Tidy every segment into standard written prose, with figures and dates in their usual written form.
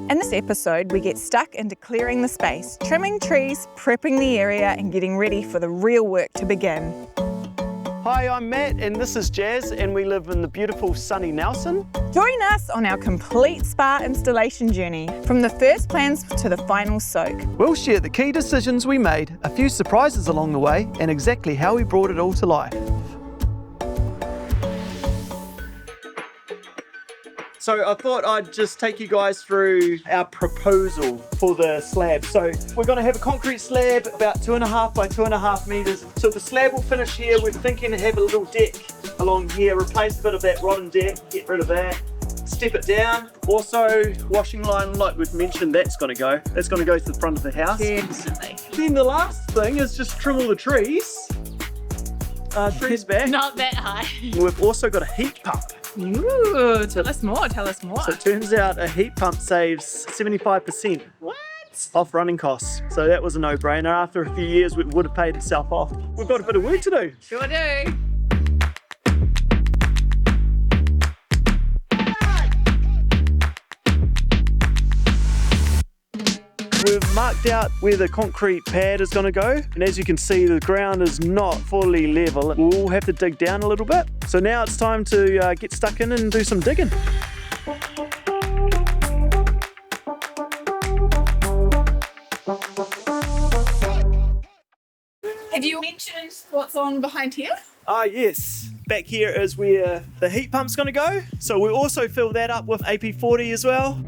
In this episode, we get stuck into clearing the space, trimming trees, prepping the area and getting ready for the real work to begin. Hi, I'm Matt and this is Jazz and we live in the beautiful sunny Nelson. Join us on our complete spa installation journey, from the first plans to the final soak. We'll share the key decisions we made, a few surprises along the way and exactly how we brought it all to life. So I thought I'd just take you guys through our proposal for the slab. So we're going to have a concrete slab about 2.5 by 2.5 meters. So the slab will finish here. We're thinking to have a little deck along here, replace a bit of that rotten deck, get rid of that, step it down. Also, washing line, like we've mentioned, that's going to go to the front of the house. Definitely. Then the last thing is just trim all the trees. Trees back. Not that high. We've also got a heat pump. Ooh, tell us more. So it turns out a heat pump saves 75% What? off running costs. So that was a no-brainer. After a few years, it would have paid itself off. We've got a bit of work to do. Sure do. We've marked out where the concrete pad is going to go, and as you can see, the ground is not fully level. We'll have to dig down a little bit. So now it's time to get stuck in and do some digging. Have you mentioned what's on behind here? Yes. Back here is where the heat pump's going to go. So we'll also fill that up with AP40 as well.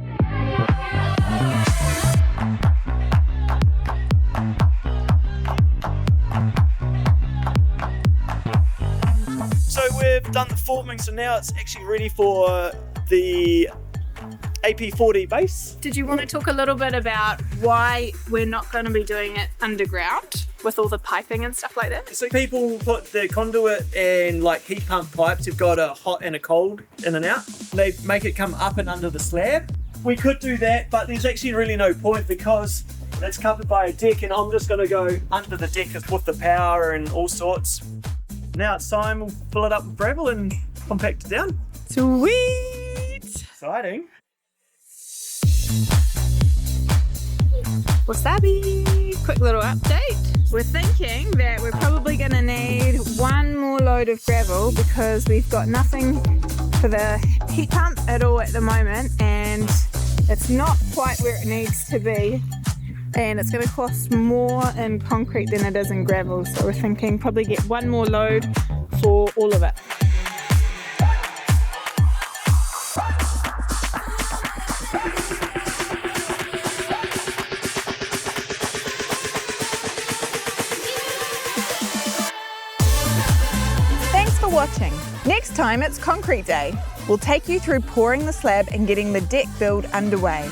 So we've done the forming, so now it's actually ready for the AP40 base. Did you want to talk a little bit about why we're not going to be doing it underground with all the piping and stuff like that? So people put the conduit and like heat pump pipes, you've got a hot and a cold in and out. They make it come up and under the slab. We could do that, but there's actually really no point because it's covered by a deck and I'm just going to go under the deck with the power and all sorts. Now it's time, we'll fill it up with gravel and compact it down. Sweet! Exciting. Wasabi! Quick little update. We're thinking that we're probably going to need one more load of gravel because we've got nothing for the heat pump at all at the moment and it's not quite where it needs to be. And it's going to cost more in concrete than it is in gravel. So we're thinking probably get one more load for all of it. Thanks for watching. Next time it's concrete day. We'll take you through pouring the slab and getting the deck build underway.